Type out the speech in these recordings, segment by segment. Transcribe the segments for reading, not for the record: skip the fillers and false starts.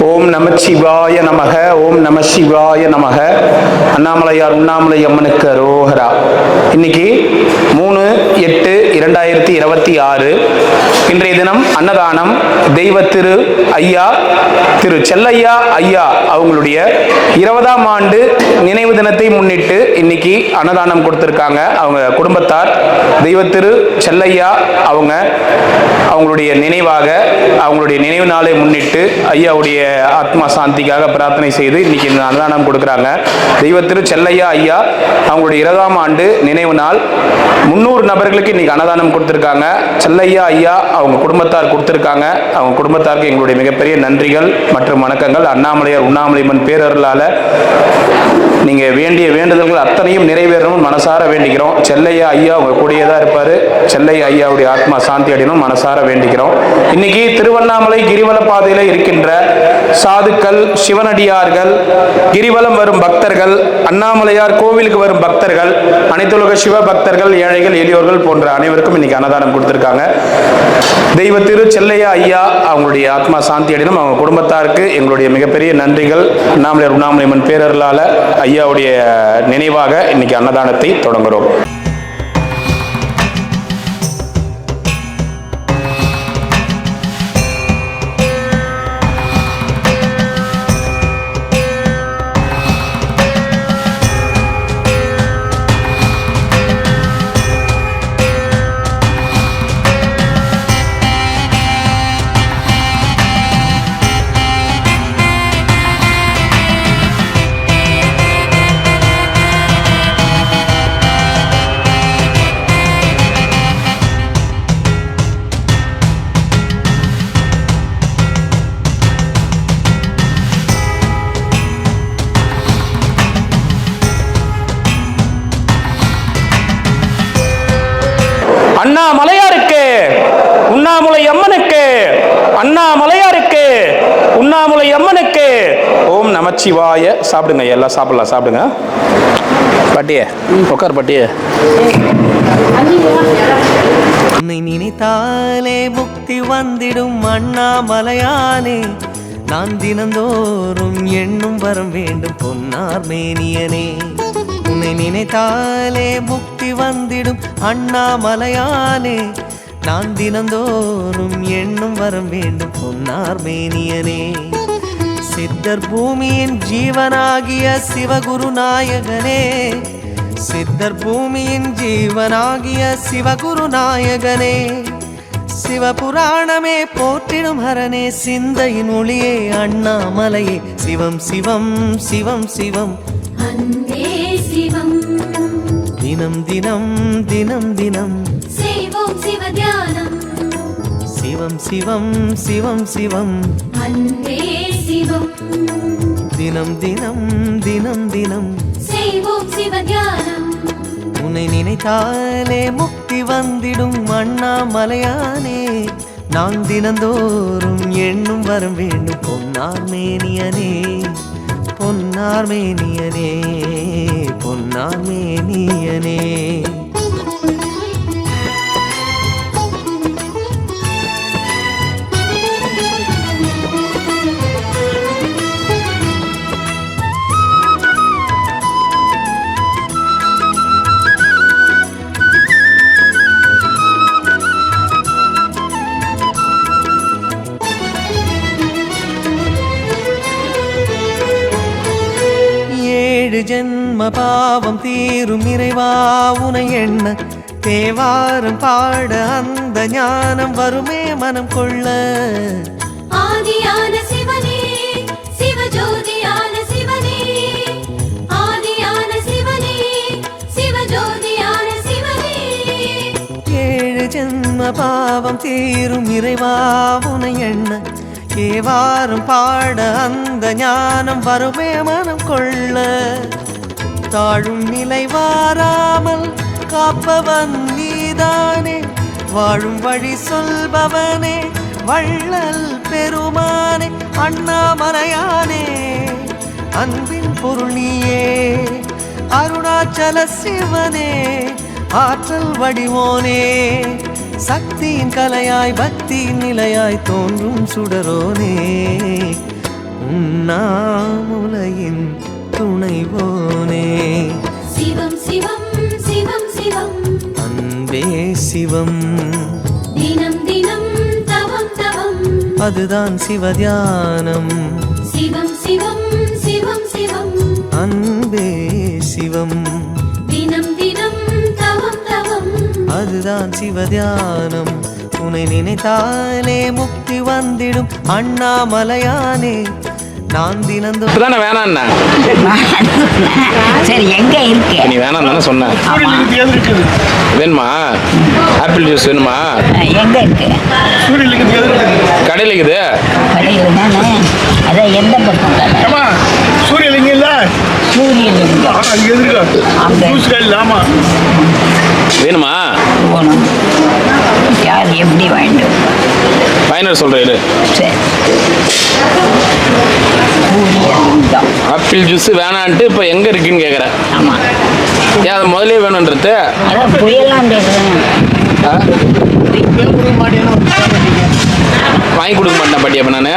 ஓம் நமச்சிவாய நமக. ஓம் நம சிவாய நமக. அண்ணாமலையார் உண்ணாமலை அம்மனுக்கு அரோகரா. இன்னைக்கு 3/8/2026 இன்றைய தினம் அன்னதானம். தெய்வ திரு ஐயா திரு செல்லையா ஐயா அவங்களுடைய 20ஆம் ஆண்டு நினைவு தினத்தை முன்னிட்டு இன்னைக்கு அன்னதானம் கொடுத்திருக்காங்க. அவங்க குடும்பத்தார் தெய்வ திரு செல்லையா அவங்களுடைய நினைவாக, அவங்களுடைய நினைவு நாளை முன்னிட்டு ஐயாவுடைய ஆத்மா சாந்திக்காக பிரார்த்தனை செய்து இன்னைக்கு இந்த அன்னதானம் கொடுக்குறாங்க. தெய்வ திரு செல்லையா ஐயா அவங்களுடைய 20ஆம் ஆண்டு நினைவு நாள். 300 நபர்களுக்கு இன்னைக்கு அன்னதானம் கொடுத்திருக்காங்க. செல்லையா ஐயா அவங்க குடும்பத்தார் கொடுத்திருக்காங்க. அவங்க குடும்பத்தாருக்கு எங்களுடைய மிகப்பெரிய நன்றிகள் மற்றும் வணக்கங்கள். அண்ணாமலையார் உண்ணாமலையம்மன் பேரருளால நீங்க வேண்டிய வேண்டுதல்கள் அத்தனையும் நிறைவேறணும் மனசார வேண்டிக்கிறோம். செல்லையா ஐயா அவங்க கூடியதா இருப்பாரு. செல்லையா ஐயாவுடைய ஆத்மா சாந்தி அடையணும் மனசார வேண்டிக்கிறோம். இன்னைக்கு திருவண்ணாமலை கிரிவல பாதையில இருக்கின்ற சாதுக்கள், சிவனடியார்கள், கிரிவலம் வரும் பக்தர்கள், அண்ணாமலையார் கோவிலுக்கு வரும் பக்தர்கள், அனைத்துலக சிவ பக்தர்கள், ஏழைகள், எளியோர்கள் போன்ற அனைவருக்கும் இன்னைக்கு அன்னதானம் கொடுத்திருக்காங்க. தெய்வ திரு செல்லையா ஐயா அவங்களுடைய ஆத்மா சாந்தி அடையணும். அவங்க குடும்பத்தாருக்கு எங்களுடைய மிகப்பெரிய நன்றிகள். அண்ணாமலையார் உண்ணாமலையம்மன் பேரருளால ஐயாவுடைய நினைவாக இன்னைக்கு அன்னதானத்தை தொடங்குறோம். அண்ணாமலையாருக்கு உண்ணாமலை அம்மனுக்கு, அண்ணாமலையாருக்கு உண்ணாமலை அம்மனுக்கு. ஓம் நமச்சிவாய. சாப்பிடுங்க, எல்லாம் சாப்பிடலாம். சாப்பிடுங்க. பாட்டியே உட்கார். பாட்டியே உன்னை நினைத்தாலே முக்தி வந்திடும் அண்ணாமலையானே, நான் தினந்தோறும் எண்ணும் வரம் வேண்டும் பொன்னார் மேனியனே. உன்னை நினைத்தாலே முக்தி வந்திடும் அண்ணாமலையானே, நான் தினந்தோறும் எண்ணும் வரம் வேண்டும் பொன்னார் மேனியனே. சித்தர் பூமியின் ஜீவனாகிய சிவகுரு நாயகனே, சித்தர் பூமியின் ஜீவனாகிய சிவகுரு நாயகனே, சிவபுராணமே போற்றிடும் ஹரனே, சிந்தையின் ஒளியே அண்ணாமலையே. சிவம் சிவம் சிவம் சிவம் அன்பே சிவம். தினம் தினம் தினம் தினம் செய்வோம் சிவ தியானம். சிவம் சிவம் சிவம் சிவம் அன்பே சிவம். தினம் தினம் தினம் தினம் செய்வோம் சிவ தியானம். உன்னை நினைத்தாலே முக்தி வந்திடும் அண்ணாமலையானே, நான் தினந்தோறும் எண்ணும் வரம் வேண்டும் பொன்னார் மேனியனே, பொன்னார் மேனியனே, பொன்னார் மேனியனே. ஜென்ம பாவம் தீரும் இறைவா உனை எண்ண, தேவாரம் பாட அந்த ஞானம் வருமே மனம் கொள்ள. ஆதியான சிவனே, சிவஜோதியான சிவனே, ஆதியான சிவனே, சிவஜோதியான சிவனே. 7 ஜென்ம பாவம் தீரும் இறைவா உனை எண்ண, தேவாரம் பாட அந்த ஞானம் வருமே மனம் கொள்ள. தாழும் நிலை வாராமல் காப்பவன் நீதானே, வாழும் வழி சொல்பவனே வள்ளல் பெருமானே, அண்ணாமலையானே அன்பின் பொருள் நீயே, அருணாச்சல சிவனே ஆற்றல் வடிவோனே, சக்தியின் கலையாய் பக்தியின் நிலையாய் தோன்றும் சுடரோனே. அண்ணாமலையின் துணைவோனே. சிவம் சிவம் சிவம் சிவம் அன்பே சிவம், தினம் தினம் தவம் தவம், அதுதான் சிவதியானம். சிவம் சிவம் சிவம் சிவம், அன்பே சிவம், தினம் தினம் தவம் தவம், அதுதான் சிவதியானம். உன்னை நினைத்தாலே முக்தி வந்திடும் அண்ணாமலையானே. நான் தினந்தோறும் இப்பதானே வேணாண்ணா, சரி எங்க இருக்கு? நீ வேணாம் தானே சொன்னேன். வேணுமா? ஆப்பிள் ஜூஸ் வேணுமா? எங்க இருக்கு? கடையில் இருக்குது. கடையில் தானே. அதான் எந்த பக்கம் கடை? சூரியலிங்கம் அங்க வேணுமா? போகணும். யார் எப்படி வேண்டும்? ஃபைனல் சொல்கிறேன். சரி சூரியலிங்கம். ஆப்பிள் ஜூஸ் வேணான்ட்டு இப்போ எங்கே இருக்குன்னு கேட்குறேன். ஆமாம், ஏன் அது முதலே வேணுன்றது? அதான் புயலாம் பேசுகிறேன். வாங்கி கொடுக்க மாட்டேன் பாட்டி. அப்போ நான்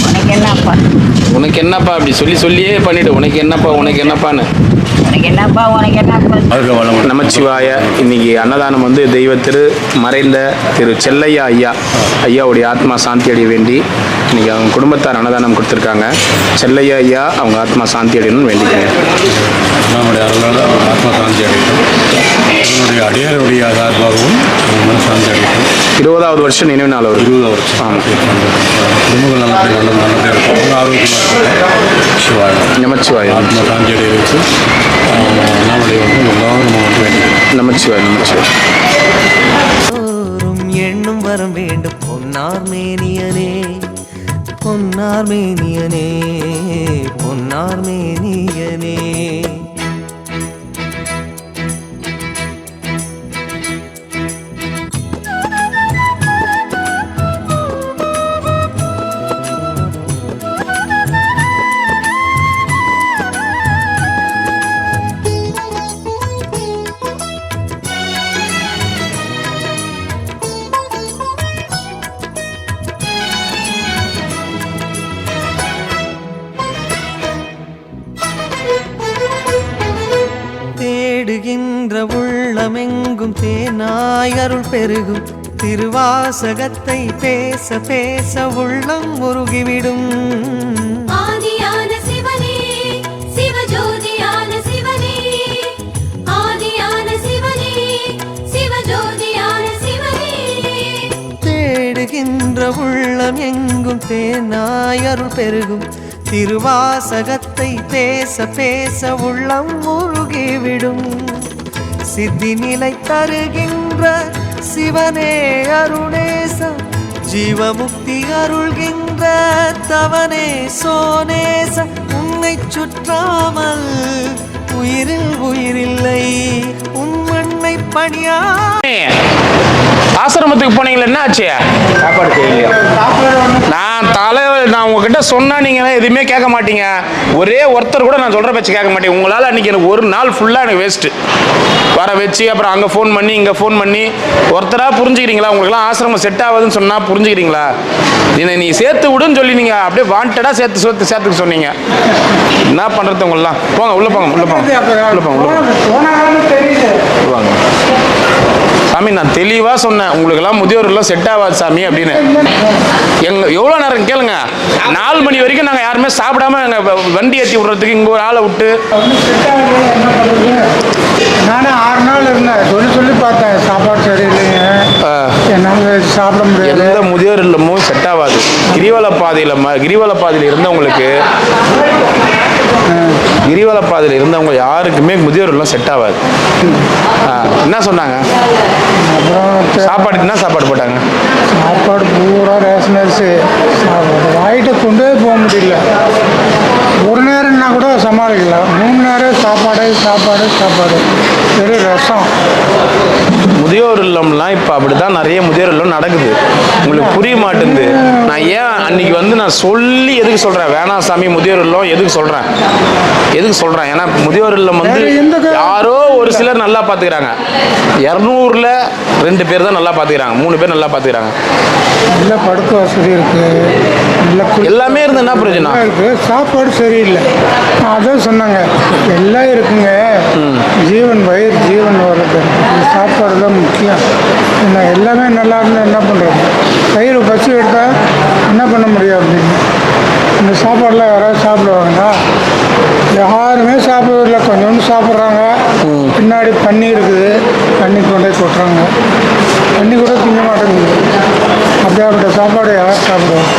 உனக்கு என்னப்பா? உனக்கு என்னப்பா அப்படி சொல்லி சொல்லியே பண்ணிவிடு. உனக்கு என்னப்பா, உனக்கு என்னப்பான்னு. உனக்கு என்னப்பா, உனக்கு என்னப்பா? நமச்சிவாய. இன்னைக்கு அன்னதானம் வந்து தெய்வ திரு மறைந்த திரு செல்லையா ஐயாவுடைய ஆத்மா சாந்தி அடைய வேண்டி இன்னைக்கு அவங்க குடும்பத்தார் அன்னதானம் கொடுத்துருக்காங்க. செல்லையா ஐயா அவங்க ஆத்மா சாந்தி அடையணும்னு வேண்டிக்கிறேன். நம்முடைய அருளால் அவர் ஆத்மா சாந்தி அடையட்டும். என்னுடைய அடியாருடைய சார்பாகவும் மன சாந்தி அடையட்டும். 20வது வருஷம் நினைவு நாள் அவர். 20 வருஷம் குடும்பங்கள் நல்லபடியாக இருக்கும். ஆரோக்கியமாக இருக்கும். சிவாய் நமச்சிவாய. ஆத்மா சாந்தி அடைய வச்சு நம்முடைய எல்லாரும் வந்து வேண்டிக்கிறோம். நமச்சிவாய. நமச்சிவாய. எண்ணும் வரம் வேண்டும் பொன்னார் மேனியனே, பொன்னார் மேனியனே, பொன்னார் மேனியனே. தேடுகின்ற உள்ளமெங்கும் தேனாய் அருள் பெருகும். திருவாசகத்தை பேச பேச உள்ளம் முருகிவிடும். ஆதியான சிவனே சிவஜோதியான சிவனே, ஆதியான சிவனே சிவஜோதியான சிவனே. தேடுகின்ற உள்ளம் எங்கும் தேனாய் அருள் பெருகும். திருவாசகத்தை பேச பேச உள்ளம் முருகிவிடும். சித்தி நிலை தருகின்ற சிவனே அருணேச, ஜீவமுக்தி அருள்கின்ற தவனே சோனேச. உன்னை சுற்றாமல் உயிரில் உயிரில்லை, உன் மண்ணை பணியா. ஆசிரமத்துக்கு போனீங்களா? என்ன ஆச்சு? சாப்பாடு செய்யலையா? நான் உங்ககிட்ட சொன்னா நீங்க எதுவுமே கேட்க மாட்டீங்க. ஒரே ஒருத்தர் கூட நான் சொல்ற பேச்சு கேட்க மாட்டேங்க. உங்களால அன்னைக்கு எனக்கு ஒரு நாள் ஃபுல்லா எனக்கு வேஸ்ட். வர வச்சு அப்புறம் அங்க ஃபோன் பண்ணி இங்க ஃபோன் பண்ணி ஒருத்தரா புரிஞ்சுக்கிறீங்களா? உங்களுக்குலாம் ஆசிரமம் செட் ஆகுதுன்னு சொன்னா புரிஞ்சுக்கிறீங்களா? நீ சேர்த்து விடுன்னு சொல்லி நீங்க அப்படியே வாண்டடா சேர்த்துக்க சொன்னீங்க. என்ன பண்றது உங்களெல்லாம்? போங்க உள்ள போங்க, உள்ள போங்க, உள்ள போங்க, உள்ள வாங்க. சாமி நான் தெளிவாக சொன்னேன், உங்களுக்கெல்லாம் முதியோர்கள்லாம் செட் ஆகாது சாமி அப்படின்னு. எவ்வளோ நேரம் கேளுங்க, 4 மணி வரைக்கும் நாங்கள் யாருமே சாப்பிடாம எங்கள் வண்டி ஏற்றி விடுறதுக்கு இங்கே ஒரு ஆளை விட்டு. நானே 6 நாள் இருந்தேன். சொல்லி பார்த்தேன், சாப்பாடு சரியில்லைங்க, என்னால் சாப்பிட முடியாது. எந்த முதியோர் இல்லமும் செட் ஆகாது. கிரிவல பாதையில் இருந்தவங்க யாருக்குமே முதியோர்கள்லாம் செட் ஆகாது. என்ன சொன்னாங்க? சாப்பாடுக்கு என்ன சாப்பாடு போட்டாங்க? சாப்பாடு பூரா ரேஷன் அரிசி சாப்பாடு வாங்கிட்டு கொண்டே போக முடியல. ஒரு நேரம்னா கூட சமாளிக்கலாம். 3 நேரம் சாப்பாடு வெறும் ரசம். முதியோர் இல்லம்லாம் இப்போ அப்படிதான் நிறைய முதியோர் இல்லம் நடக்குது. உங்களுக்கு புரிய மாட்டேங்குது. நான் ஏன் அன்னைக்கு வந்து நான் சொல்லி எதுக்கு சொல்றேன், வேணாம் சாமி முதியோர் இல்லம் எதுக்கு சொல்றேன், ஏன்னா முதியோர் இல்லம் வந்து யாரோ ஒரு சிலர் நல்லா பார்த்துக்கிறாங்க. 200ல் 2 பேர் தான் நல்லா பார்த்துக்கிறாங்க, 3 பேர் நல்லா பார்த்துக்கிறாங்க. நல்ல படுக்க வசதி இருக்கு, எல்லாமே இருந்து என்ன பிரயோஜனம் இருக்கு, சாப்பாடு சரியில்லை. அதான் சொன்னாங்க எல்லாம் இருக்குங்க, வயிறு ஜீவன் வர்றது சாப்பாடு தான் முக்கியம். என்ன எல்லாமே நல்லா இருந்தால் என்ன பண்ணுறது, வயிறு பசி எடுத்தால் என்ன பண்ண முடியும் அப்படின்னு. இந்த சாப்பாடெலாம் யாராவது சாப்பிடுவாங்களா? யாருமே சாப்பிட்றதில்ல, கொஞ்சோண்டு சாப்பிட்றாங்க. பின்னாடி தண்ணி இருக்குது, தண்ணி கொண்டே கொட்டுறாங்க, தண்ணி கூட திங்க மாட்டேங்குது. அப்படியாப்பட்ட சாப்பாடு யார் சாப்பிடுவோம்?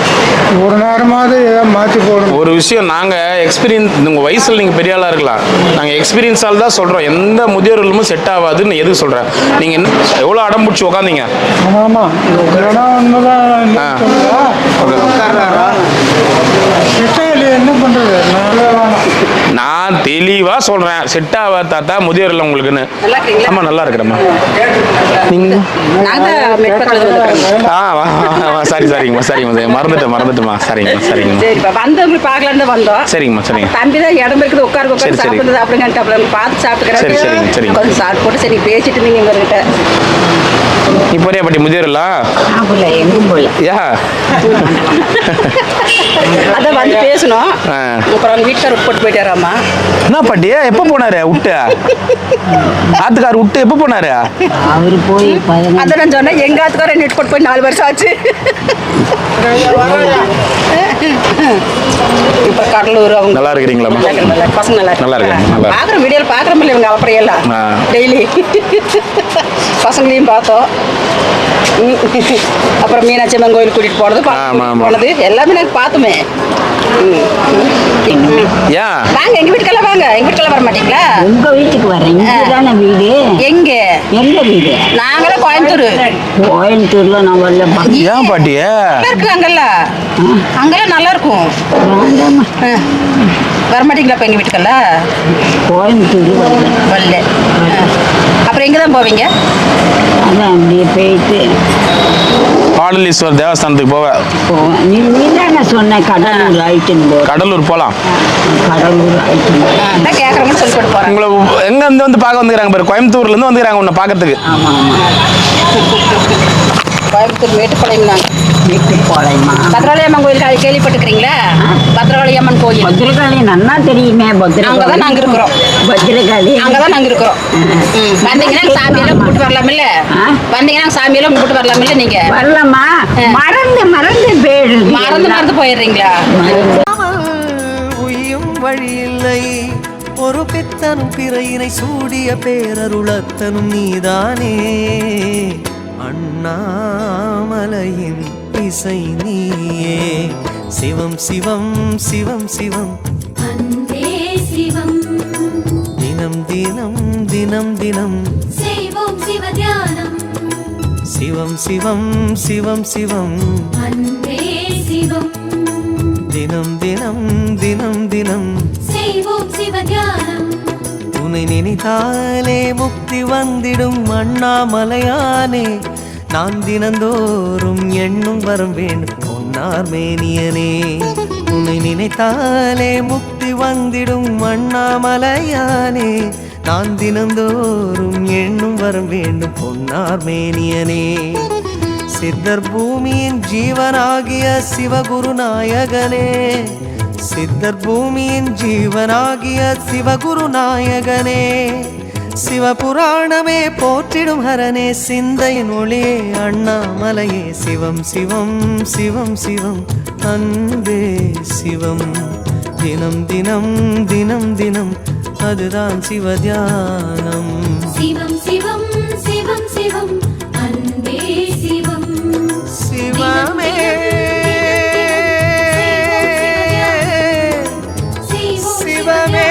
ஒரு நேரமாவது ஏதாவது மாற்றி போடணும். ஒரு விஷயம் நாங்கள் எக்ஸ்பீரியன்ஸ், உங்கள் வயசில் நீங்கள் பெரிய ஆளாக இருக்கலாம், நாங்கள் எக்ஸ்பீரியன்ஸால் தான் சொல்கிறோம். எந்த முதியோர் இல்லமும் செட் ஆகாதுன்னு எதுக்கு சொல்கிறேன்? நீங்கள் என்ன எவ்வளோ அடம் பிடிச்சி உட்காந்தீங்க? ஆமாம், உண்மைதான். என்ன பண்ணுறது? நான் தெளிவாக சொல்கிறேன், செட் ஆகா தாத்தா முதியோர் இல்லம் உங்களுக்குன்னு. ஆமாம், நல்லா இருக்கிறேம்மா. நீங்கள் சரிங்கம்மா, மறந்துட்டேம்மா. சரிங்கம்மா. வந்தவங்க பார்க்கலான்னு வந்தோம். சரிங்கம்மா. தம்பி தான் இடம் இருக்குது, உட்காரு சாப்பிடுங்கன்ட்டு அப்புறம் பார்த்து சாப்பிட்டுக்கிறேன். கொஞ்சம் சாப்பிட்டு போட்டு சரி பேசிட்டு இருந்தீங்க இவர்கிட்ட. நீ போறியா பாட்டி முதியோர் இல்லம்? யா அதான் வந்து பேசணும். அப்புறம் வீட்டுக்கார விட்டு போயிட்டாராமா. என்ன பாட்டி எப்போ போனாரு விட்டு? ஆத்துக்கார் விட்டு எப்போ போனாரு? அவரு போய் அதான் நான் சொன்னேன், எங்க ஆத்துக்கார நெட் போட்டு போய் 4 வருஷம் ஆச்சு. இப்ப கடலூர் அவங்க நல்லா இருக்கிறீங்களா? பசங்க நல்லா இருக்காங்க. பாக்குற வீடியோல பாக்குறோம் இவங்க அப்புறம் எல்லாம் டெய்லி பசங்களையும் பார்த்தோம். அப்புறம் மீனாட்சி அம்மன் கோயில் கூட்டிட்டு போனது எல்லாமே நாங்க பார்த்தோமே. வாங்க எங்க வீட்டுக்கெல்லாம் வாங்க. எங்க வீட்டுக்கெல்லாம் வர மாட்டீங்களா? உங்க வீட்டுக்கு வரேன். இங்கதான வீடு? எங்க வீடு? நாங்களாம் கோயம்புத்தூர்ல நான் வரல. ஏன் பாட்டி இருக்கு அங்கெல்லாம் நல்லா இருக்கும். வரமாட்டீங்களா இப்ப எங்க வீட்டுக்கெல்லாம்? கோயம்புத்தூர் வரல. அப்புறம் எங்க தான் போவீங்க? அதான் அப்படியே போயிட்டு பாடலீஸ்வர் தேவஸ்தானத்துக்கு போவேன். நீ தானே சொன்ன கடலூர் ஆயிட்டுன்னு போ. கடலூர் போகலாம். கடலூர் ஆயிட்டு கேட்கறவங்க சொல்லி கொடுத்து போறேன். உங்களை எங்க இருந்து வந்து பார்க்க வந்துக்கிறாங்க பாரு, கோயம்புத்தூர்ல இருந்து வந்துக்கிறாங்க உன்னை பார்க்கறதுக்கு. ஆமா கோயம்புத்தூர் மேட்டுப்பாளையம் நாங்க. மேட்டுப்பாளையமா? பத்ரகாளியம்மன் கோயில் கேள்விப்பட்டுக்கிறீங்களா? பத்ரகாளியம்மன் கோயில். பத்ரகாளி நல்லா தெரியுமே. அங்கதான் நாங்க இருக்கிறோம். பத்ரகாளி அங்கதான் நாங்க இருக்கிறோம். வந்தீங்கன்னா சாமியெல்லாம் கும்பிட்டு வரலாமில்ல? வந்தீங்கன்னா சாமியெல்லாம் கும்பிட்டு வரலாமில்ல? நீங்க வரலாமா? மறந்து போயிடுறீங்களா? உயும் வழியில்லை ஒரு பித்தனும் பிறையினை சூடிய பேரருளத்தனும் நீதானே. அண்ணாமலையின் இசை நீயே. சிவம் சிவம் சிவம் சிவம் அன்பே சிவம். தினம் தினம் தினம் தினம் செய்வோம் சிவ தியானம். சிவம் சிவம் சிவம் சிவம் அன்பே சிவம். தினம் தினம் தினம் தினம் செய்வோம் சிவ தியானம். உன்னை நினைத்தாலே முக்தி வந்திடும் அண்ணாமலையானே. நான் தினந்தோறும் எண்ணும் வரம் வேண்டும் பொன்னார் மேனியனே. உன்னை நினைத்தாலே முக்தி வந்திடும் அண்ணாமலையானே. நான் தினந்தோறும் எண்ணும் வரம் வேண்டும் பொன்னார் மேனியனே. சித்தர் பூமியின் ஜீவனாகிய சிவகுரு நாயகனே. சித்தர் பூமியின் ஜீவனாகிய சிவகுரு நாயகனே. சிவபுராணமே போற்றிடும் ஹரனே. சிந்தையின் ஒளியே அண்ணாமலையே. சிவம் சிவம் சிவம் சிவம் அன்பே சிவம். தினம் தினம் தினம் தினம் அதுதான் சிவதியானம். சிவம் சிவம் சிவம் சிவம் அன்பே சிவம். சிவமே சிவமே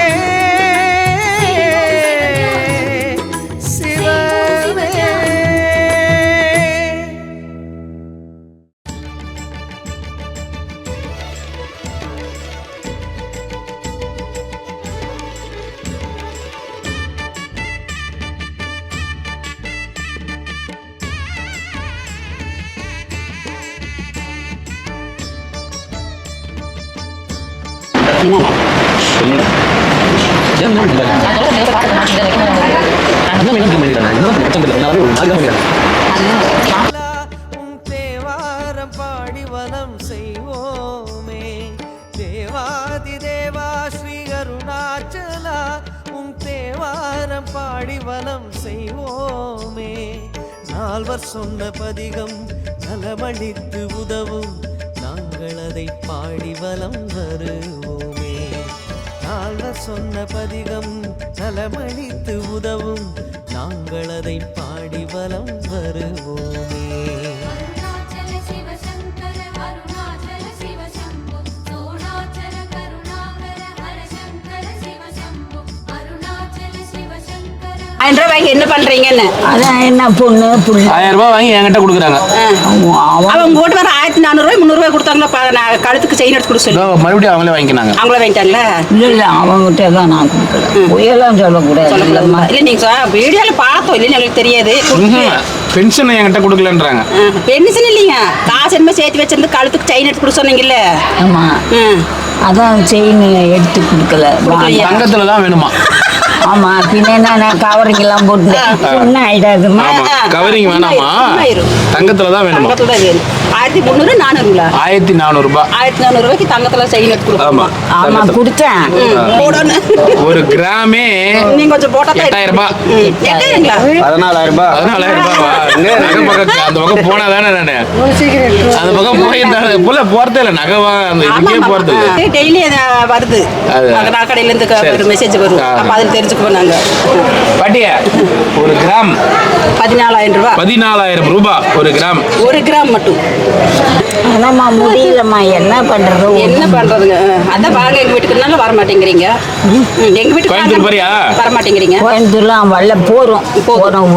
உன் தேவாரம் பாடி வலம் செய்வோமே தேவாதி தேவா ஸ்ரீ அருணாச்சலா உன் தேவாரம் பாடி வலம் செய்வோமே நால்வர் சொன்ன பதிகம் நலமளித்து உதவும் நாங்கள் அதை பாடி வலம் வருவோமே நால்வர் சொன்ன பதிகம் நலமளித்து உதவும் நாங்கள் அதை பாடி வலம் வருவோமே அருணாச்சல சிவ சங்கர அருணாச்சல சிவ சம்பு சோணாச்சல கருணாகர ஹர சங்கர சிவ சம்பு அருணாச்சல சிவ சங்கர 1000 ரூபாய்க்கு என்ன பண்றீங்கன்னு அதான் என்ன பொண்ணு புள்ள 1000 ரூபாய் வாங்கி என்கிட்ட கொடுக்குறாங்க. அவங்க போட்டு வர 1400 300 கொடுத்தாங்களா நான் கழுத்துக்கு செயின் எடுத்து கொடுக்க சொல்லி மறுபடியும் அவங்களே வாங்கிக்கினாங்க. அவங்கள வாங்கிட்டாங்களா இல்லை அவங்ககிட்ட தான் நான் கொடுக்கல பொய்யெல்லாம் சொல்லக்கூடாது சொல்லக்கூடாதுமா இல்லை நீங்க வீடியோல பார்த்தோம் இல்லைன்னு எங்களுக்கு தெரியாது பென்ஷன் என்கிட்ட கொடுக்கலன்றாங்க. பென்ஷன் இல்லைங்க காசு என்ன சேர்த்து வச்சிருந்து கழுத்துக்கு செயின் எடுத்து கொடுக்க சொன்னீங்கல்ல ஆமாம் அதான் செயின் எடுத்து கொடுக்கல கொடுக்கலையா? தங்கத்துல தான் வேணுமா? ஆமா பின்ன என்ன கவரிங்கெல்லாம் போட்டு ஒன்றும் ஆயிடாதுமா ஆமா கவரிங் வேணாமா? ஆயிரும். தங்கத்துல தான் வேணுமா? தங்கத்துல தான் வேணும் 1300 400 1400 ரூபாய். 1400 ரூபாய்க்கு தங்கத்துல செயின் எடுத்து ஆமா கொடுக்கணும் ஆமா கொடுத்தேன் போடணும் ஒரு கிராமே நீங்க கொஞ்சம் போட்டா 8000 ரூபாய். 8000ங்களா 14000 ரூபாய். 14000 ரூபாய். நகை பக்கம் அந்த பக்கம் போனா தானே நானு அந்த பக்கம் போயிருந்தாங்க புள்ள போறதே இல்லை நகைவா அந்த இதுக்கே போறது இல்லை. டெய்லி வருது அது. நான் கடையில இருந்து சரி. ஒரு மெசேஜ் வரும் அப்ப அதில் தெரிஞ்சுக்குவோம் நாங்க பாட்டியா ஒரு கிராம் 14000 ரூபாய் 14000 ரூபாய் ஒரு கிராம். 1 கிராம் மட்டும் ஆனாம்மா முடியலம்மா என்ன பண்றது என்ன பண்றதுங்க அதான் வாங்க எங்க வீட்டுக்குனால வர மாட்டேங்கிறீங்க எங்க வீட்டுக்கு கோயம்புத்தூர் வாங்க. போறியா? வர மாட்டேங்கிறீங்க கோயம்புத்தூர்லாம் வரல போறோம்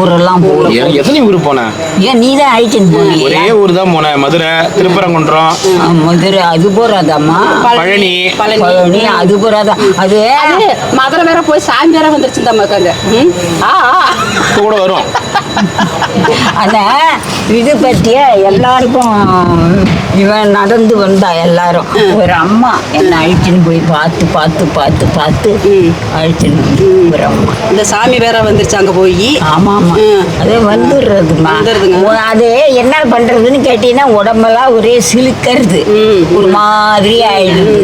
ஊரெல்லாம் போறோம் எத்தனை ஊர் போன? ஏன் நீ தான் அழைச்சின்னு போனீங்க ஒரே ஊர் தான் போனேன். மதுரை, திருப்பரங்குன்றம், மதுரை அது போறாதாம்மா பழனி. பழனி அது போறாதா அது அது மதுரை வேற போய் சாமி வேற வந்துருச்சு இந்த மக்காங்க இப்ப கூட வரும். அத இது பற்றிய எல்லாருக்கும் இவன் நடந்து வந்தா எல்லாரும் ஒரு அம்மா என்னை அழிச்சுன்னு போய் பார்த்து அழிச்சுன்னு ஒரு அம்மா இந்த சாமி வேற வந்துருச்சு அங்க போய் ஆமா அதே வந்துடுறதுமா வந்துடுதுங்க. அது என்ன பண்றதுன்னு கேட்டீங்கன்னா உடம்பெல்லாம் ஒரே சிலுக்கிறது ஒரு மாதிரி ஆயிடுது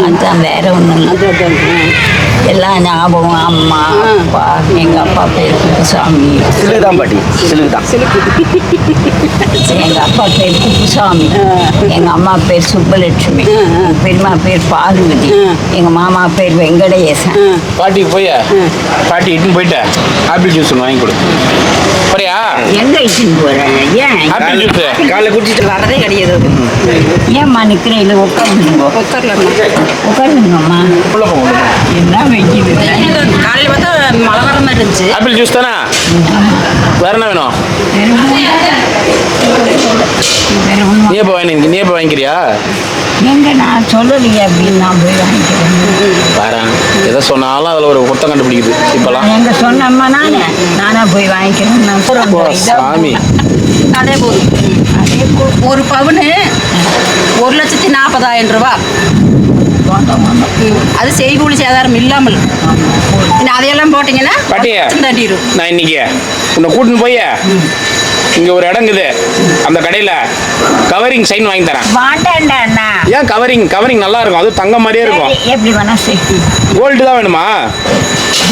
அதுதான் வேற ஒண்ணும் இல்லை எல்லாம் ஞாபகம் அம்மா அப்பா எங்க அப்பா பேர் குப்புசாமி சிலுக்கு தான் பாட்டி, சிலுக்கு தான். எங்க அப்பா பேர் குப்புசாமி எங்க அம்மா பேர் சுப்பலட்சுமி பெரியம்மா பேர் பார்வதி எங்க மாமா பேர் வெங்கடேசன் பாட்டிக்கு போய் பாட்டி இட்டுன்னு போயிட்டு ஆப்பிள் ஜூஸ் ஒன்று வாங்கி கொடு. போறியா? எங்க இட்டுன்னு போறேன் ஏன் ஆப்பிள் ஜூஸ் காலைல குடிச்சிட்டு வரதே கிடையாது ஏன்மா நிக்கிறேன் இல்லை உட்காந்துருங்க உட்காந்துருங்கம்மா உள்ள போ, உள்ள போ. என்ன வைக்குது காலையில பார்த்தா மழை வர மாதிரி இருந்துச்சு ஆப்பிள் ஜூஸ் தானே? வேற என்ன வேணும்? நீ எப்போ வாங்கிக்கிறியா? எங்க நான் சொல்லலையே அப்படின்னு நான் போய் வாங்கிக்கிறேன் பாரு எதை சொன்னாலும் அதில் ஒரு குத்தம் கண்டுபிடிக்குது இப்பெல்லாம். நான் எங்க சொன்னம்மா நானா போய் வாங்கிக்கிறேன் நான் சொல்றேன். ஓ, சாமி அதே போதும் ஒரு பவுனு 1,40,000 ரூபாய் அது செய்கூலி சேதாரம் இல்லாமல் அதையெல்லாம் போட்டீங்கன்னா பாட்டியா தட்டிடும் நான் இன்னைக்கு உன்னை கூட்டின்னு போய் இங்கே ஒரு இடங்குது அந்த கடையில் கவரிங் சைன் வாங்கி தரேன். வாண்டாண்டா அண்ணா ஏன் கவரிங் நல்லா இருக்கும், அது தங்கம் மாதிரியே இருக்கும். எப்படி வேணா சரி கோல்டு தான் வேணுமா?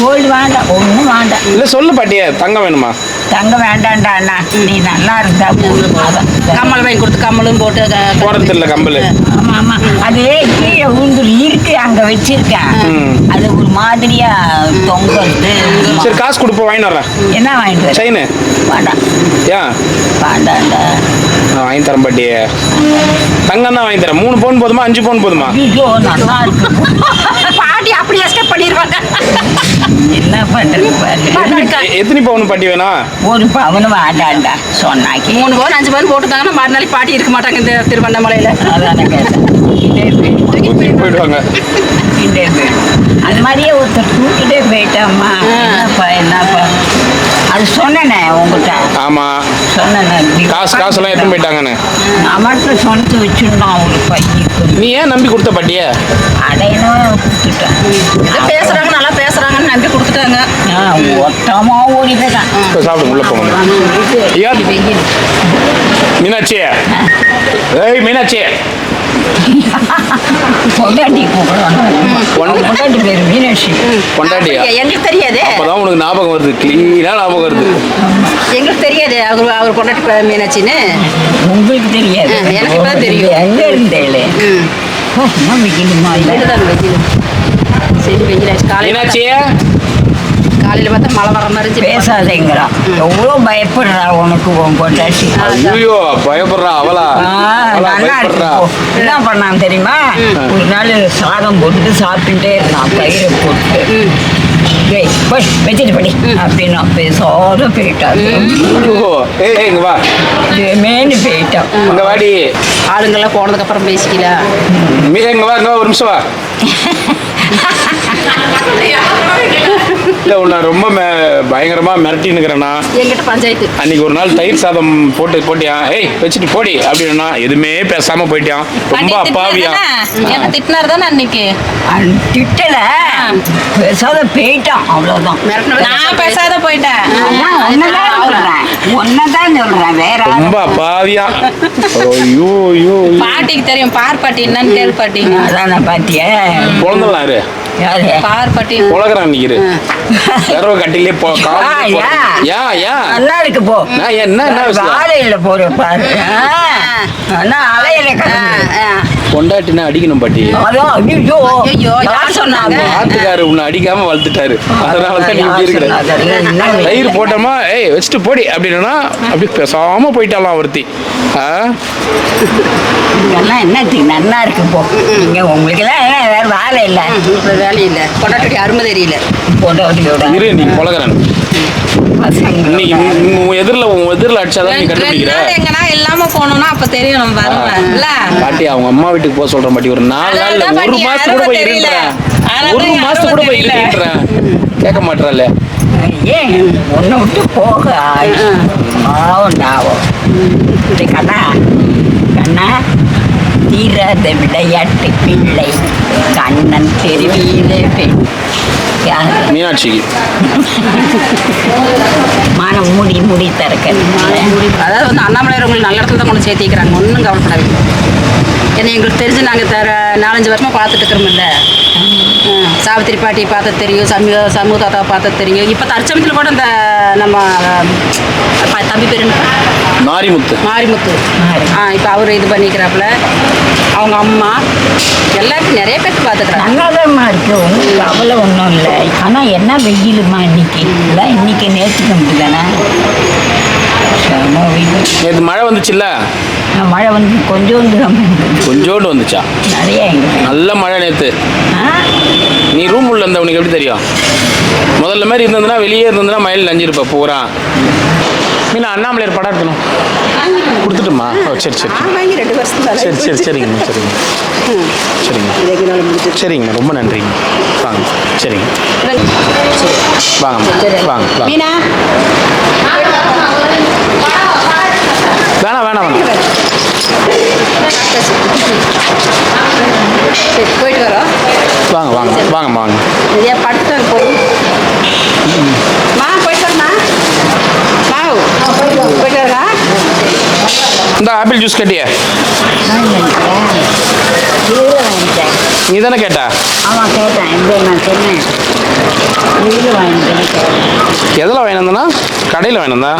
கோல்டு வேண்டாம் ஒன்றும் வேண்டாம் இல்லை சொல்லு பாட்டியா தங்கம் வேணுமா? தங்க வேண்டாண்டா அண்ணா நீ நல்லா இருந்தா போதும் அதான். கம்மல் வாங்கி கொடுத்து கம்மலும் போட்டு போடுறது இல்லை கம்பல். ஆமா ஆமா அது கீழே உந்துரு இருக்கு அங்க வச்சிருக்கேன் அது ஒரு மாதிரியா தொங்குறது சரி காசு கொடுப்போம் வாங்கிட்டு வரேன். என்ன வாங்கிட்டு வர? செயின் வேண்டாம் ஏன்? வேண்டாண்டா நான் வாங்கி தரேன் பாட்டியே. தங்கம் தான் வாங்கி தரேன். 3 பவுன் போதுமா 5 பவுன் போதுமா? ஐயோ நல்லா இருக்கு பாட்டி அப்படி எஸ்கேப் பண்ணிடுவாங்க என்ன பண்றது பாரு எத்தனை பவுன் பாட்டி வேணும்? ஒரு பவனு வேண்டாண்டா சொன்னாக்கி 3 பவுன் 5 பவுன் போட்டுட்டாங்கன்னா மறுநாளைக்கு பாட்டி இருக்க மாட்டாங்க இந்த திருவண்ணாமலையில அதான கேட்டேன் போயிடுவாங்க. அது மாதிரியே ஒருத்தர் தூக்கிட்டே போயிட்டாம்மா என்னப்பா அது சொன்னேனே உங்ககிட்ட ஆமா சொன்னேன் காசுலாம் எடுத்து போயிட்டாங்கன்னு அமர்த்த சொன்னது வச்சுருந்தான் ஒரு பையனுக்கு நீ ஏன் நம்பி கொடுத்த பாட்டியே? அடையணும் கொடுத்துட்டேன் பேசுறாங்க நல்லா பேசுறாங்கன்னு நம்பி கொடுத்துட்டாங்க. ஒட்டமா ஓடி போயிட்டான். இப்போ சாப்பிடுங்க, உள்ள போங்க. ஐயா மீனாட்சி, ஏய் மீனாட்சி, பொண்டாட்டி பொண்டாட்டி பேரு மீனாட்சி. கொண்டாட்டியா? எங்களுக்கு தெரியாது. அப்பதான் உனக்கு ஞாபகம் வருது, கிளீனா ஞாபகம் வருது. எங்களுக்கு தெரியாது அவர் பொண்டாட்டி மீனாட்சின்னு. உங்களுக்கு தெரியாது? எனக்கு இப்பதான் தெரியும். எங்க இருந்தேளே வெயிலுமா இதுதான் வெயில். சரி வெயிலாச்சு. மீனாட்சி காலையில் பார்த்தா மழை வர மாதிரி இருந்துச்சு. பேசாதேங்கிறான். எவ்வளோ பயப்படுறா உனக்கு உன் பொண்டாட்டி. ஐயோ பயப்படுறா அவளா? அவளா நல்லா பயப்படுறா? இருக்கு. என்ன பண்ணான் தெரியுமா? ஒரு நாள் சாதம் போட்டு சாப்பிட்டுட்டே இருந்தான், பயிரை போட்டு. போய் வச்சுட்டு படி அப்படின்னா பேசாத போயிட்டான். ஐயோ, ஏய் இங்க வா, மேனு போயிட்டான். இங்க வாடி. ஆளுங்கெல்லாம் போனதுக்கு அப்புறம் பேசிக்கலாம். இங்க வா, இங்க வா, ஒரு நிமிஷம் வா. இல்ல உன்னை ரொம்ப பயங்கரமா மிரட்டினுக்கிறேன்னா என்கிட்ட பஞ்சாயத்து. அன்னைக்கு ஒரு நாள் தயிர் சாதம் போட்டியான், ஏய் வச்சுட்டு போடி அப்படின்னா எதுவுமே பேசாம போயிட்டான். ரொம்ப அப்பாவியா. என்ன திட்டினார் தானே அன்னைக்கு? திட்டல, பேசாத போயிட்டான், அவ்வளவுதான். நான் பேசாத போயிட்டேன். ஒன்னதான் சொல்றேன், வேற ரொம்ப அப்பாவியா. ஐயோ ஐயோ, பாட்டிக்கு தெரியும். பார் பாட்டி என்னன்னு கேள் பாட்டி. அதான் பாத்தியா? குழந்தைலாம் இரு. யாரு? பார் பாட்டி உலகிறான் நிக்கிறு யாரோ கட்டிலே நல்லா இருக்கு போ. என்ன விஷயம்? வாழையில போற பாரு. அலையில பொண்டாட்டினா அடிக்கணும் பாட்டி. ஐயோ யார் சொன்னாங்க? ஆத்துக்காரு உன்னை அடிக்காம வளர்த்துட்டாரு, அதனாலதான் நீ இப்படி இருக்கிற. தயிர் போட்டோமா, ஏய் வச்சுட்டு போடி அப்படின்னா அப்படி பேசாம போயிட்டாலாம் ஒருத்தி. இதெல்லாம் என்னத்துக்கு நல்லா இருக்கு போ. நீங்க உங்களுக்கு எல்லாம் வேற வேலை இல்லை. வேலை இல்லை. பொண்டாட்டி அருமை தெரியல. பொண்டாட்டியோட இரு, நீ பழகிறேன். எதிரில் அடிச்சாதான் நீ கண்டுபிடிக்கிற. எங்கன்னா இல்லாம போனோம்னா அப்ப தெரியும் நம்ம வருவேன்ல. பாட்டி அவங்க அம்மா வீட்டுக்கு போக சொல்ற பாட்டி. ஒரு 4 நாள்ல ஒரு மாசத்துக்கு கூட போய் இருந்துறேன். ஒரு மாசத்துக்கு கூட போய் இருந்துறேன். கேட்க மாட்டேறல. ஏன் ஒன்ன விட்டு போக ஆகும். கண்ணா கண்ணா, தீராத விளையாட்டு பிள்ளை கண்ணன் தெருவிலே பெண். மீனாட்சிக்கு மானம் மூடி திறக்க. அதாவது வந்து அண்ணாமலையார் உங்களுக்கு நல்ல இடத்துல தான் கொண்டு சேர்த்திக்கிறாங்க. ஒன்றும் கவலைப்படாதீங்க. ஏன்னா எங்களுக்கு தெரிஞ்சு நாங்கள் 4-5 வருஷமாக பார்த்துட்டு இருக்கிறோமில்ல. சாவித்திரி பாட்டி பார்த்தது தெரியும், சமூக தாத்தாவை பார்த்தது தெரியும். இப்போ தற்சமயத்தில் கூட இந்த நம்ம தம்பி பேர் மாரிமுத்து. இப்போ அவர் இது பண்ணிக்கிறாப்புல. அவங்க அம்மா எல்லாருக்கும் நிறைய பேர் பார்த்துக்கிறாங்க. நல்லாதாம்மா இருக்கு, உங்களுக்கு அவ்வளோ ஒன்றும் இல்லை. ஆனால் என்ன வெயிலுமா இன்னைக்கு இல்லை. இன்னைக்கு நேற்றுக்கு முடியலண்ணா நேற்று மழை வந்துச்சுல்ல? மழை வந்து கொஞ்சோண்டு வந்துச்சா? நிறைய நல்ல மழை நேற்று. நீ ரூம் உள்ள இருந்த உனக்கு எப்படி தெரியும்? முதல்ல மாதிரி இருந்ததுன்னா வெளியே இருந்ததுன்னா மயில் நஞ்சிருப்ப பூரா. மீனா அண்ணாமலையார் படம் எடுக்கணும் கொடுத்துட்டுமா? சரி சரி வாங்கி 2 வருஷம் சரி சரி சரிங்கம்மா சரிங்கம்மா ரொம்ப நன்றிங்க. வாங்க சரிங்க வாங்கம்மா வாங்க. மீனா வேணாம் சரி போயிட்டு வரோம். வாங்கம்மா வாங்க. இதே படுத்து போய் போயிட்டு வரமா? போயிட்டு வரா? இந்த ஆப்பிள் ஜூஸ் கேட்டியா? நீ தானே கேட்டா? ஆமாம் கேட்டேன். நான் சொன்னேன் வீடு வாங்கிட்டேன். எதில் வாங்கினா? கடையில் வாங்கினா?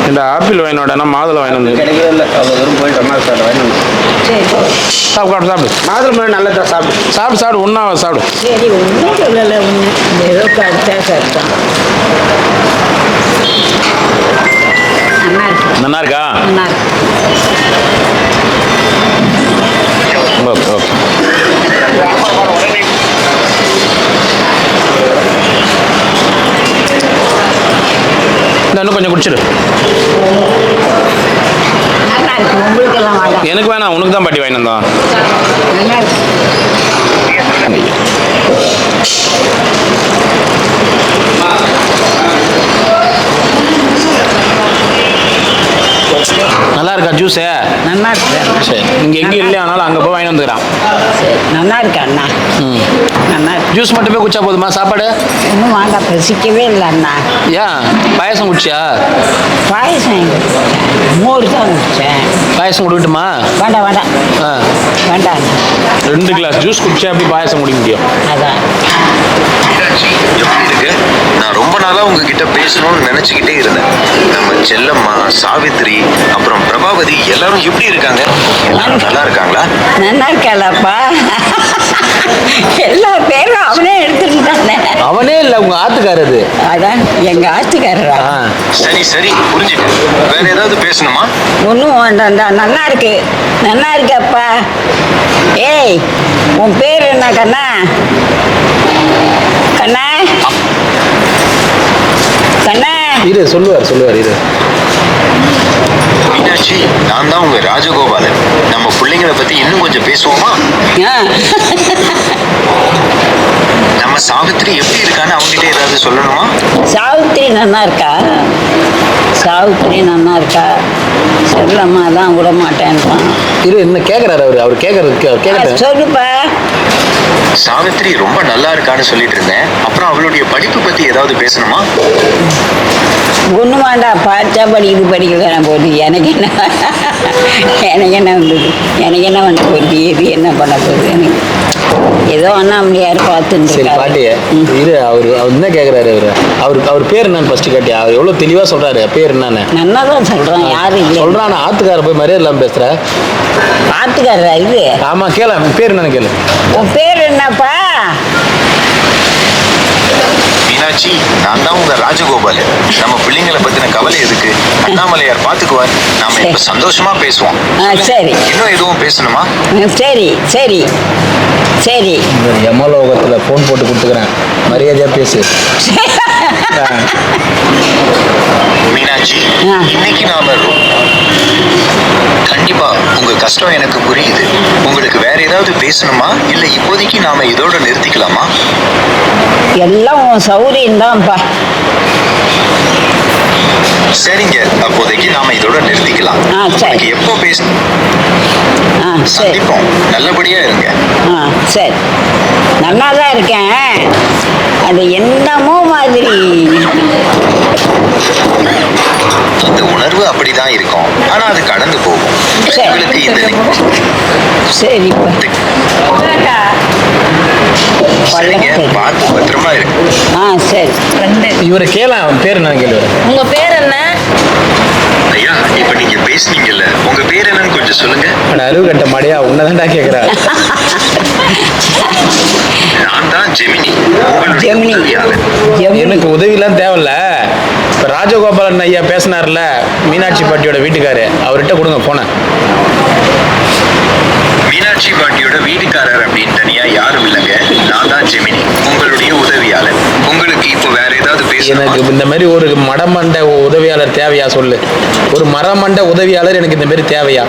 இந்த ஆப்பிள் வாங்கினோடனா மாதுளை வாங்கினது கிடைக்கிறதில்ல. அவ்வளோ தூரம் போயிட்டு வாங்கினோம். சாப்பிடு மாதுளை நல்லதா சாப்பிடு ஒன்றா சாப்பிடு. சரி ஒன்றும் சொல்லலை. ஒன்று ஏதோ கரெக்டாக கரெக்டாக நல்லா இருக்கா? நல்லா இருக்கு. ஓகே இன்னும் கொஞ்சம் குடிச்சிடு. நல்லா இருக்கு. உங்களுக்கு எல்லாம் வாங்க. எனக்கு வேணாம், உனக்கு தான் பாட்டி வாங்கினந்தான். நல்லா இருக்கு. நல்லா நல்லா இருக்கா ஜூஸு? நல்லா இருக்கு சரி, இங்கே எங்கேயும் இல்லையானாலும் அங்கே போய் வாங்கி வந்துக்கிறான். சரி நல்லா இருக்கு அண்ணா. நல்லா இருக்கு. ஜூஸ் மட்டுமே குடிச்சா போதுமா? சாப்பாடு ஒன்றும் வேண்டாம், பசிக்கவே இல்லை அண்ணா. ஏன் பாயசம் குடிச்சியா? பாயசம் எங்க குடிச்சேன்? மோர் தான் குடிச்சேன். பாயசம் குடிக்கட்டுமா? வேண்டாம் வேண்டாம் ஆ, வேண்டாம் அண்ணா. 2 கிளாஸ் ஜூஸ் குடிச்சா எப்படி பாயசம் குடிக்க முடியும்? அதான் மீனாட்சி எப்படி இருக்கு? நான் ரொம்ப நாளா உங்ககிட்ட பேசணும்னு நினைச்சுக்கிட்டே இருந்தேன். நம்ம செல்லம்மா, சாவித்ரி, அப்புறம் பிரபாவதி எல்லாரும் எப்படி இருக்காங்க? எல்லாரும் நல்லா இருக்காங்களா? நல்லா இருக்காளப்பா. எல்லா பேரும் அவனே எடுத்துருந்தானே. அவனே இல்லை, உங்க ஆத்துக்காரது. அதான் எங்க ஆத்துக்காரரா? சரி சரி, புரிஞ்சுட்டேன். வேற ஏதாவது பேசணுமா? ஒன்றும் வேண்டாம்டா, நல்லா இருக்கு நல்லா இருக்கப்பா. ஏய் உன் பேர் என்ன கண்ணா? கண்ணா கண்ணா. இரு சொல்லுவார் இரு. மீனாட்சி, நான் தான் உங்க ராஜகோபாலன். நம்ம பிள்ளைங்களை பத்தி இன்னும் கொஞ்சம் பேசுவோமா? ஆ. நம்ம சாவித்ரி எப்படி இருக்கான்னு அவங்ககிட்ட ஏதாவது சொல்லணுமா? சாவித்திரி நல்லா இருக்கா? சாவித்திரி நல்லா இருக்கா? செல்லம்மா தான் விட மாட்டேன்றான். இரு, என்ன கேட்குறாரு அவர் கேட்கறது சொல்லுப்பா. சாவித்ரி ரொம்ப நல்லா இருக்கான்னு சொல்லிட்டு இருந்தேன். அப்புறம் அவளுடைய படிப்பு பத்தி ஏதாவது பேசணுமா? ஒன்று வேண்டாம், பார்த்தா படிக்கல போகுது. எனக்கு என்ன வந்தது? எனக்கு என்ன பண்ண போகுது? எது என்ன பண்ண போகுது? எனக்கு ஏதோ அண்ணாமலையார் சரி பார்த்துட்டு பாட்டியே, இரு. அவர் என்ன கேட்குறாரு? அவர் பேர் என்னன்னு ஃபர்ஸ்ட் கேட்டியா? அவர் எவ்வளோ தெளிவாக சொல்கிறாரு பேர் என்னன்னு. நல்லா தான் சொல்கிறான். யாரும் இல்லை சொல்கிறான். ஆத்துக்கார போய் மரியாதை இல்லாமல் பேசுகிற. ஆத்துக்காரரா இது? ஆமாம், கேள பேர் என்னன்னு கேளு. உன் பேர் என்னப்பா? மீனாட்சி, நான் தான் உங்க ராஜகோபாலன். நம்ம பிள்ளைங்களை பத்தின கவலை எதுக்கு? அண்ணாமலையார் பாத்துக்குவார். நாம இப்ப சந்தோஷமா பேசுவோம். சரி. இன்னும் எதுவும் பேசணுமா? சரி சரி சரி. யமலோகத்தில் ஃபோன் போட்டு கொடுத்துக்கிறேன், மரியாதையாக பேசு. மீனாட்சி, இன்னைக்கு நாம கண்டிப்பா உங்க கஷ்டம் எனக்கு புரியுது. உங்களுக்கு வேற ஏதாவது பேசணுமா? இல்ல இப்போதைக்கு நாம இதோட நிறுத்திக்கலாமா? எல்லாம் உன் சௌரியம் தான்ப்பா. சரிங்க, அப்போதைக்கு நாம இதோட நிறுத்திக்கலாம். சரி. உங்களுக்கு எப்போ பேசணும்? சரி. சந்திப்போம். நல்லபடியா இருங்க. சரி, நல்லா தான் இருக்கேன். அது என்னமோ மாதிரி. இந்த உணர்வு அப்படிதான் இருக்கும். ஆனா அது கடந்து போகும். சரி. உங்களுக்கு இந்த சரிப்பா. சரிங்க, பார்த்து பத்திரமா இருக்கு. சரி. இவரை கேள, அவன் பேர் என்னன்னு கேளு. உங்க பேர் என்ன? ஐயா, இப்ப நீங்க பேசுனீங்கல்ல, உங்க பேர் என்னன்னு கொஞ்சம் சொல்லுங்க. அருவு கட்ட மாடியா, உன்னதான்டா கேட்குறாரு. நான் தான் ஜெமினி, உங்களுடைய ஜெமினி. உதவியாளர். எனக்கு உதவிலாம் தேவையில்ல. இப்போ ராஜகோபாலன் ஐயா பேசினார்ல, மீனாட்சி பாட்டியோட வீட்டுக்காரு, அவர்கிட்ட கொடுங்க போன. மீனாட்சி பாட்டியோட வீட்டுக்காரர் அப்படின்னு தனியா யாரும் இல்லைங்க. நான் தான் ஜெமினி, உங்களுடைய உதவியாளர். உங்களுக்கு இப்போ வேற ஏதாவது பேசணுமா? எனக்கு இந்த மாதிரி ஒரு மடமண்ட உதவியாளர் தேவையா சொல்லு. ஒரு மரமண்ட உதவியாளர் எனக்கு இந்த மாதிரி தேவையா?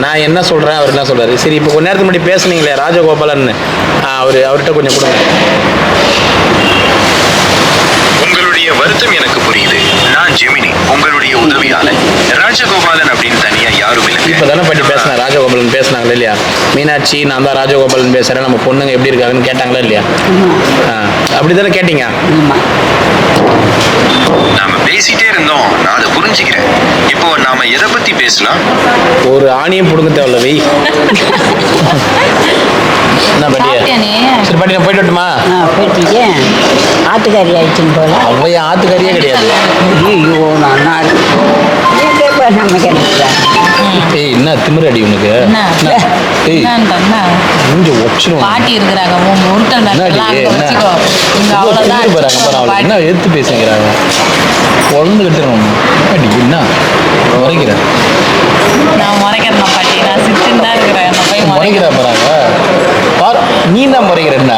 நான் என்ன சொல்றேன், அவர் என்ன சொல்றாரு? சரி, இப்போ கொஞ்ச நேரத்துக்கு முன்னாடி பேசுனீங்களே ராஜகோபாலன், அவர்கிட்ட கொஞ்சம் கொடுங்க. உங்களுடைய வருத்தம் எனக்கு புரியுது. நான் ஜெமினி, உங்களுடைய உதவியாளர். ராஜகோபாலன் அப்படின்னு தனியா யாரும் இல்லை. இப்போ தானே பாட்டி பேசினா, ராஜகோபாலன் பேசினாங்களா இல்லையா? மீனாட்சி, நான் தான் ராஜகோபாலன் பேசுகிறேன், நம்ம பொண்ணுங்க எப்படி இருக்காங்கன்னு கேட்டாங்களா இல்லையா? அப்படி தானே கேட்டீங்க? நாம பேசிட்டே இருந்தோம், நான் அதை புரிஞ்சுக்கிறேன். இப்போ நாம எதை பத்தி பேசலாம்? ஒரு ஆணியும் பிடுங்க தேவையில்ல, வெய். என்ன பாட்டியா? சரி பாட்டி, நான் போயிட்டு வரட்டுமா? போயிட்டீங்க. ஆத்துக்காரி ஆயிடுச்சுன்னு போல. அவ என் ஆத்துக்காரியே கிடையாது. ஐயோ நல்லா இருக்கு. நம்ம கிடைக்கிறேன். ஏய், என்ன திமிரு அடி உனக்கு? ஏய், கொஞ்சம் ஒச்சிரும். பாட்டி இருக்கிறாங்க, என்ன எடுத்து பேசுங்கிறாங்க. குழந்தைகிட்ட என்ன முறைக்கிறேன்? நான் முறைக்கிறேன் பாட்டி, நான் சிரிச்சுன்னு தான் இருக்கிறேன். நான் போய் முறைக்கிறா போறாங்க பாரு. நீ தான் முறைக்கிற என்ன?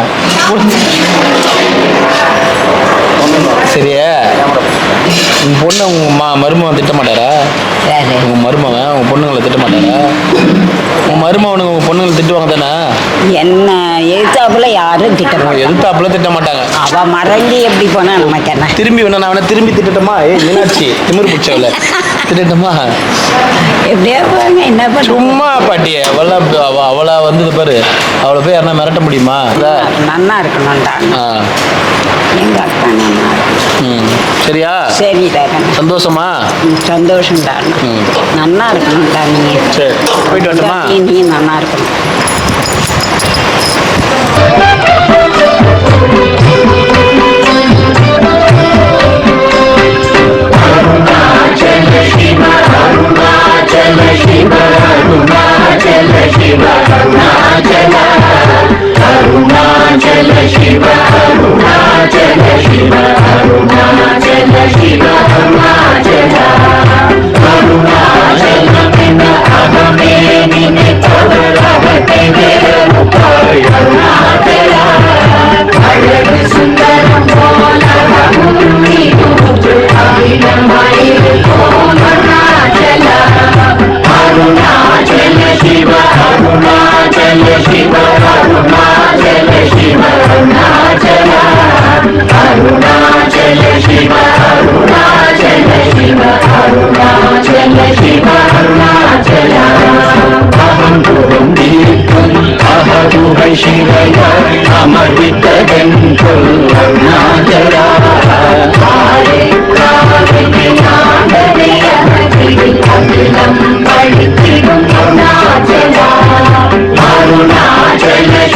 சரியா? உன் பொண்ணு உங்க மருமகன் திட்ட மாட்டாரா? உங்க மருமகன் உங்க பொண்ணுங்களை திட்ட மாட்டாரா? உங்க மருமகனுக்கு உங்க பொண்ணுங்களை திட்டுவாங்க தானே? என்ன எதிர்த்தாப்புல யாரும் திட்டமாட்டாங்க. எதிர்த்தாப்புல திட்ட மாட்டாங்க. அவ மறங்கி எப்படி போனா நமக்கு என்ன? திரும்பி வேணா நான் வேணா திரும்பி திட்டட்டுமா? ஏய் மீனாட்சி, திமிரு பிடிச்சவள திட்டட்டுமா? எப்படியா போங்க என்ன பண்ண சும்மா பாட்டி அவளை வந்து இது பாரு, அவளை போய் யாருன்னா மிரட்ட முடியுமா? நன்னா இருக்கணும்டா. எங்கள் அக்கா நன்னா இருக்கணும். சரியா? சரிடா. சந்தோஷமா? சந்தோஷம்டா. நன்னா இருக்கணும்டா. நீங்கள் சரி, போயிட்டு வரட்டுமா? நீ நன்னா இருக்கணும்.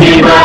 Shiva,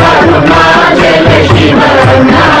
Arunachal Shiva,